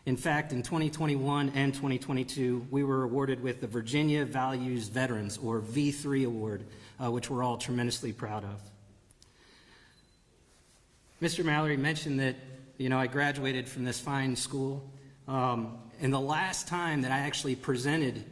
In fact, in 2021 and 2022, we were awarded with the Virginia Values Veterans, or V3 Award, which we're all tremendously proud of. Mr. Mallory mentioned that, I graduated from this fine school, and the last time that I actually presented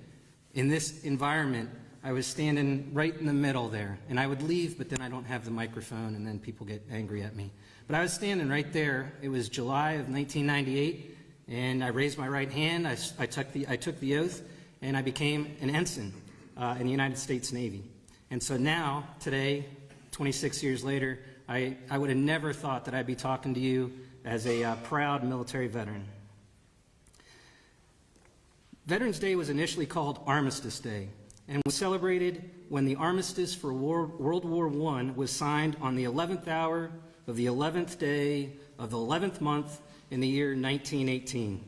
in this environment, I was standing right in the middle there, and I would leave, but then I don't have the microphone, and then people get angry at me. But I was standing right there. It was July of 1998, and I raised my right hand. I took the oath, and I became an ensign in the United States Navy. And so now, today, 26 years later, I would have never thought that I'd be talking to you as a proud military veteran. Veterans Day was initially called Armistice Day, and was celebrated when the armistice for World War I was signed on the 11th hour of the 11th day of the 11th month in the year 1918.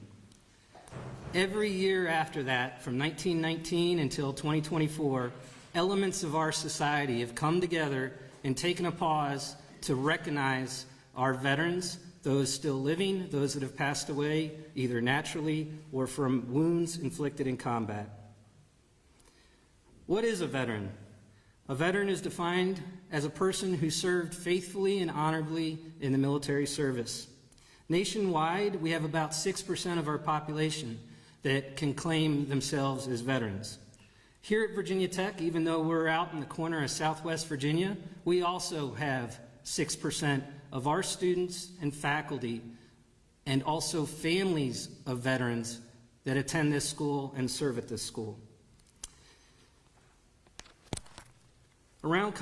Every year after that, from 1919 until 2024, elements of our society have come together and taken a pause to recognize our veterans, those still living, those that have passed away, either naturally or from wounds inflicted in combat. What is a veteran? A veteran is defined as a person who served faithfully and honorably in the military service. Nationwide, we have about 6% of our population that can claim themselves as veterans. Here at Virginia Tech, even though we're out in the corner of Southwest Virginia, we also have 6% of our students and faculty, and also families of veterans that attend this school and serve at this school. Around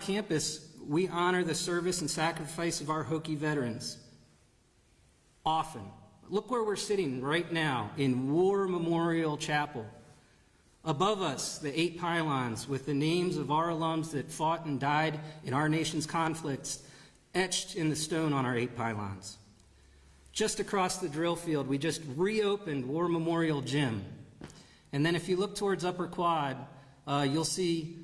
campus, we honor the service and sacrifice of our Hokie veterans. Often. Look where we're sitting right now, in War Memorial Chapel. Above us, the 8 pylons with the names of our alums that fought and died in our nation's conflicts, etched in the stone on our 8 pylons. Just across the drill field, we just reopened War Memorial Gym. And then if you look towards Upper Quad, you'll see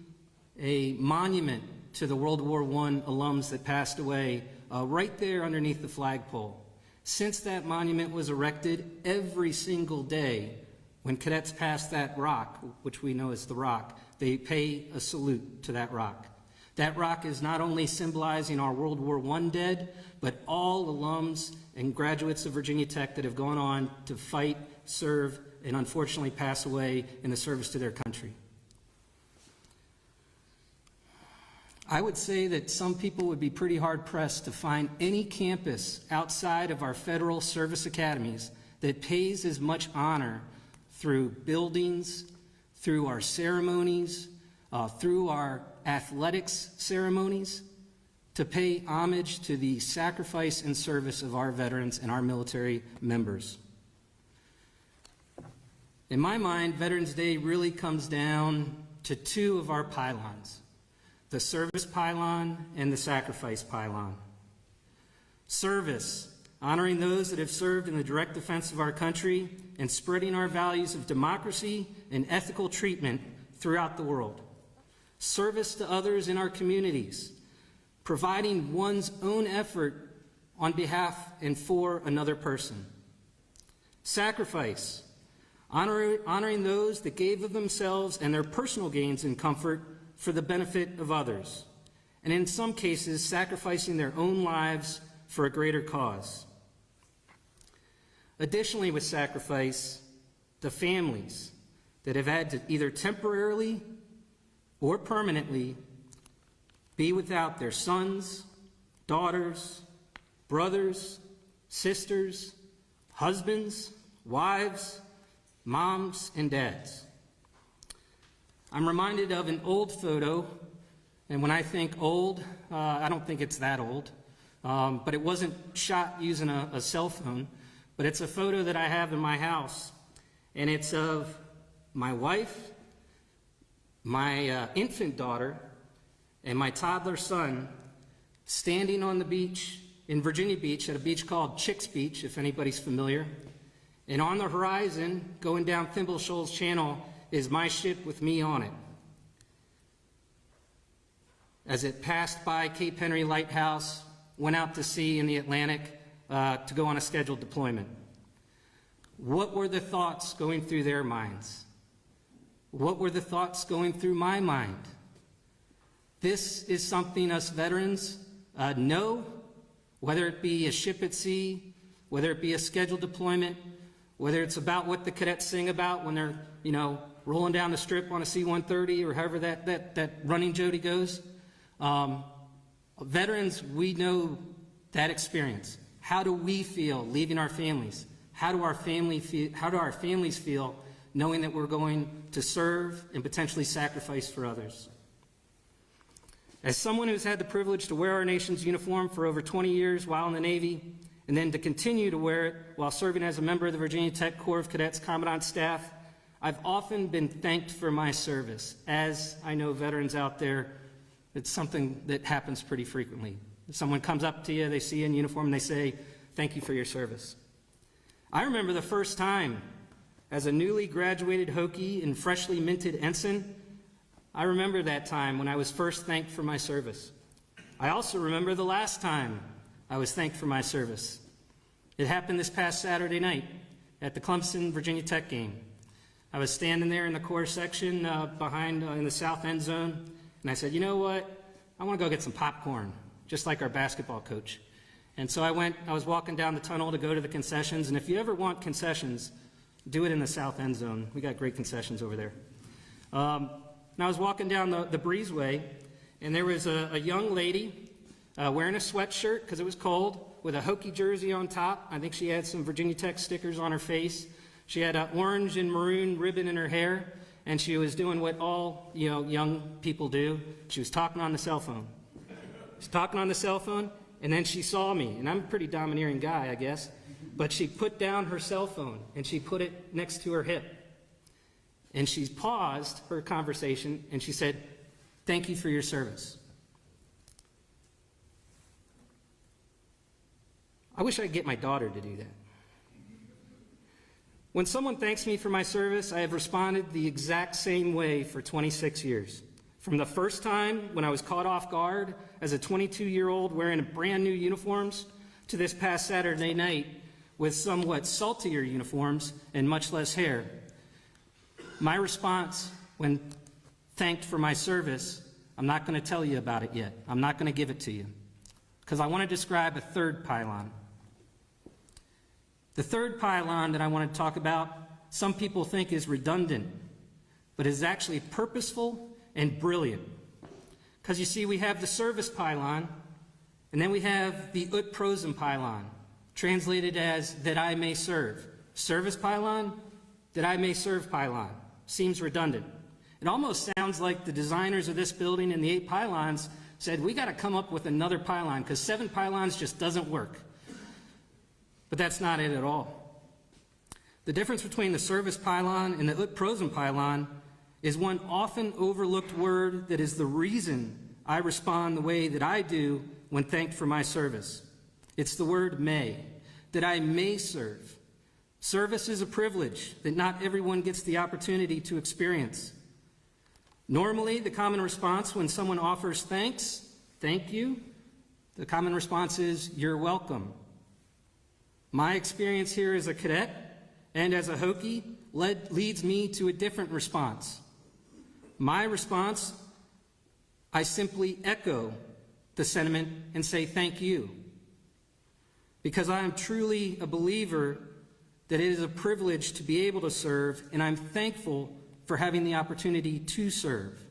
a monument to the World War I alums that passed away right there underneath the flagpole. Since that monument was erected, every single day when cadets pass that rock, which we know as the rock, they pay a salute to that rock. That rock is not only symbolizing our World War I dead, but all alums and graduates of Virginia Tech that have gone on to fight, serve, and unfortunately pass away in the service to their country. I would say that some people would be pretty hard-pressed to find any campus outside of our federal service academies that pays as much honor through buildings, through our ceremonies, through our athletics ceremonies, to pay homage to the sacrifice and service of our veterans and our military members. In my mind, Veterans Day really comes down to 2 of our pylons: the service pylon and the sacrifice pylon. Service, honoring those that have served in the direct defense of our country and spreading our values of democracy and ethical treatment throughout the world. Service to others in our communities, providing one's own effort on behalf and for another person. Sacrifice, honoring those that gave of themselves and their personal gains and comfort for the benefit of others, and in some cases, sacrificing their own lives for a greater cause. Additionally, with sacrifice, the families that have had to either temporarily or permanently be without their sons, daughters, brothers, sisters, husbands, wives, moms, and dads. I'm reminded of an old photo, and when I think old, I don't think it's that old, but it wasn't shot using a cell phone, but it's a photo that I have in my house, and it's of my wife, my infant daughter, and my toddler son standing on the beach in Virginia Beach at a beach called Chicks Beach, if anybody's familiar. And on the horizon, going down Thimble Shoals Channel, is my ship with me on it, as it passed by Cape Henry Lighthouse, went out to sea in the Atlantic to go on a scheduled deployment. What were the thoughts going through their minds? What were the thoughts going through my mind? This is something us veterans know, whether it be a ship at sea, whether it be a scheduled deployment, whether it's about what the cadets sing about when they're, rolling down the strip on a C-130 or however that running jody goes. Veterans, we know that experience. How do we feel leaving our families? How do our families feel knowing that we're going to serve and potentially sacrifice for others? As someone who's had the privilege to wear our nation's uniform for over 20 years while in the Navy, and then to continue to wear it while serving as a member of the Virginia Tech Corps of Cadets Commandant Staff, I've often been thanked for my service. As I know veterans out there, it's something that happens pretty frequently. Someone comes up to you, they see you in uniform, and they say, "Thank you for your service." I remember the first time as a newly graduated Hokie and freshly minted ensign. I remember that time when I was first thanked for my service. I also remember the last time I was thanked for my service. It happened this past Saturday night at the Clemson Virginia Tech game. I was standing there in the core section behind in the south end zone, and I said, "You know what? I want to go get some popcorn, just like our basketball coach." And so I was walking down the tunnel to go to the concessions, and if you ever want concessions, do it in the south end zone. We got great concessions over there. And I was walking down the breezeway, and there was a young lady wearing a sweatshirt because it was cold, with a Hokie jersey on top. I think she had some Virginia Tech stickers on her face. She had an orange and maroon ribbon in her hair, and she was doing what all young people do. She was talking on the cell phone. She's talking on the cell phone, and then she saw me, and I'm a pretty domineering guy, I guess, but she put down her cell phone, and she put it next to her hip. And she paused her conversation, and she said, "Thank you for your service." I wish I could get my daughter to do that. When someone thanks me for my service, I have responded the exact same way for 26 years. From the first time when I was caught off guard as a 22-year-old wearing brand new uniforms, to this past Saturday night with somewhat saltier uniforms and much less hair. My response when thanked for my service, I'm not going to tell you about it yet. I'm not going to give it to you, because I want to describe a third pylon. The third pylon that I want to talk about, some people think is redundant, but is actually purposeful and brilliant. Because you see, we have the service pylon, and then we have the ut prosum pylon, translated as that I may serve. Service pylon, that I may serve pylon. Seems redundant. It almost sounds like the designers of this building and the 8 pylons said, we got to come up with another pylon because 7 pylons just doesn't work. But that's not it at all. The difference between the service pylon and the ut prosum pylon is one often overlooked word that is the reason I respond the way that I do when thanked for my service. It's the word may, that I may serve. Service is a privilege that not everyone gets the opportunity to experience. Normally, the common response when someone offers thanks, thank you, the common response is, you're welcome. My experience here as a cadet and as a Hokie leads me to a different response. My response, I simply echo the sentiment and say thank you, because I am truly a believer that it is a privilege to be able to serve, and I'm thankful for having the opportunity to serve.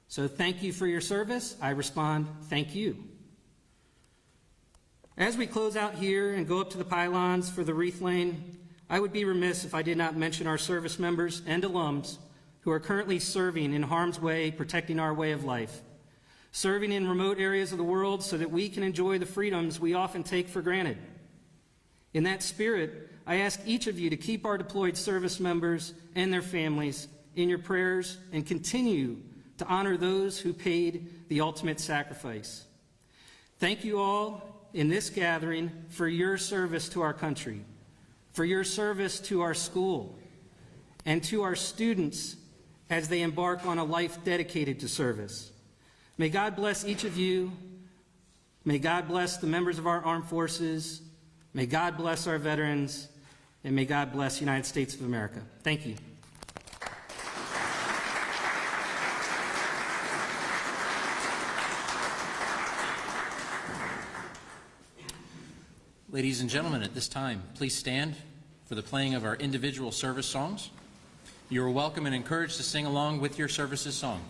So thank you for your service. I respond, thank you. As we close out here and go up to the pylons for the wreath laying, I would be remiss if I did not mention our service members and alums who are currently serving in harm's way, protecting our way of life, serving in remote areas of the world so that we can enjoy the freedoms we often take for granted. In that spirit, I ask each of you to keep our deployed service members and their families in your prayers and continue to honor those who paid the ultimate sacrifice. Thank you all in this gathering for your service to our country, for your service to our school, and to our students as they embark on a life dedicated to service. May God bless each of you. May God bless the members of our armed forces. May God bless our veterans. And may God bless the United States of America. Thank you. Ladies and gentlemen, at this time, please stand for the playing of our individual service songs. You are welcome and encouraged to sing along with your service's song.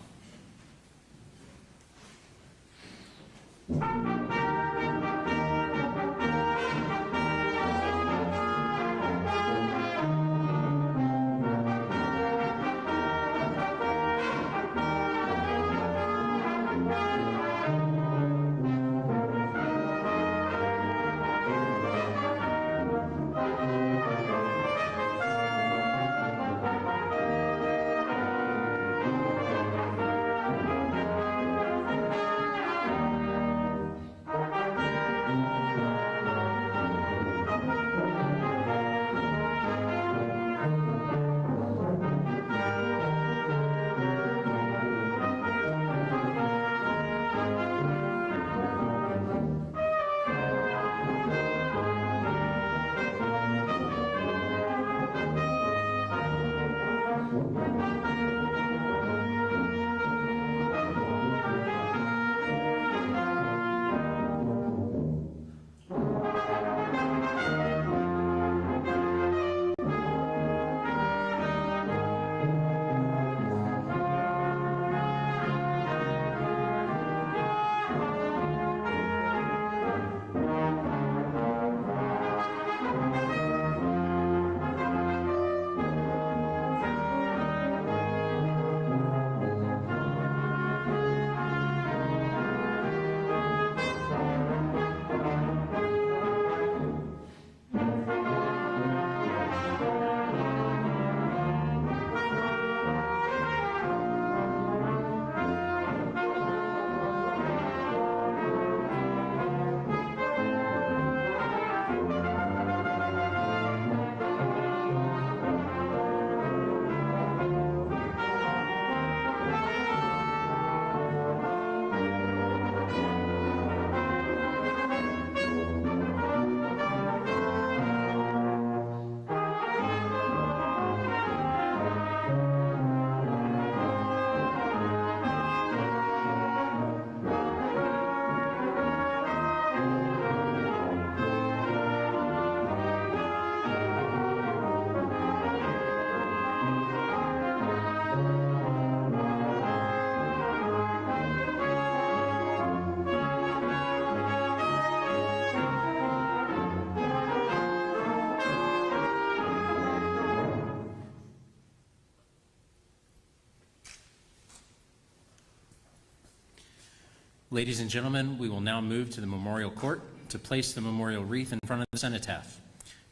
Ladies and gentlemen, we will now move to the Memorial Court to place the memorial wreath in front of the cenotaph.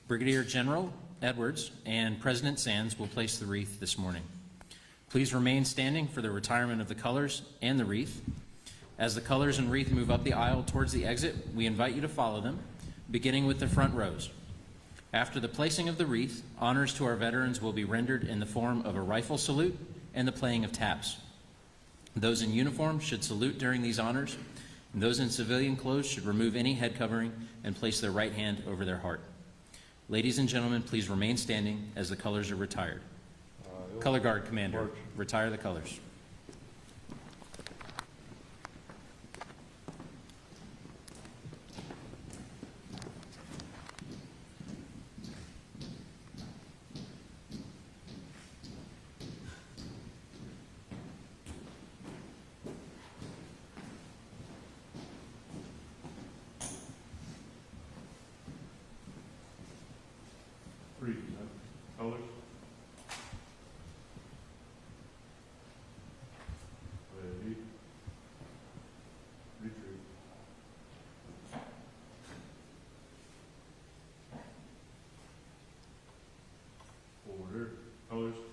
Brigadier General Edwards and President Sands will place the wreath this morning. Please remain standing for the retirement of the colors and the wreath. As the colors and wreath move up the aisle towards the exit, we invite you to follow them, beginning with the front rows. After the placing of the wreath, honors to our veterans will be rendered in the form of a rifle salute and the playing of taps. Those in uniform should salute during these honors, and those in civilian clothes should remove any head covering and place their right hand over their heart. Ladies and gentlemen, please remain standing as the colors are retired. Color Guard Commander, retire the colors. Colors. Ready. Retreat. Order. Colors.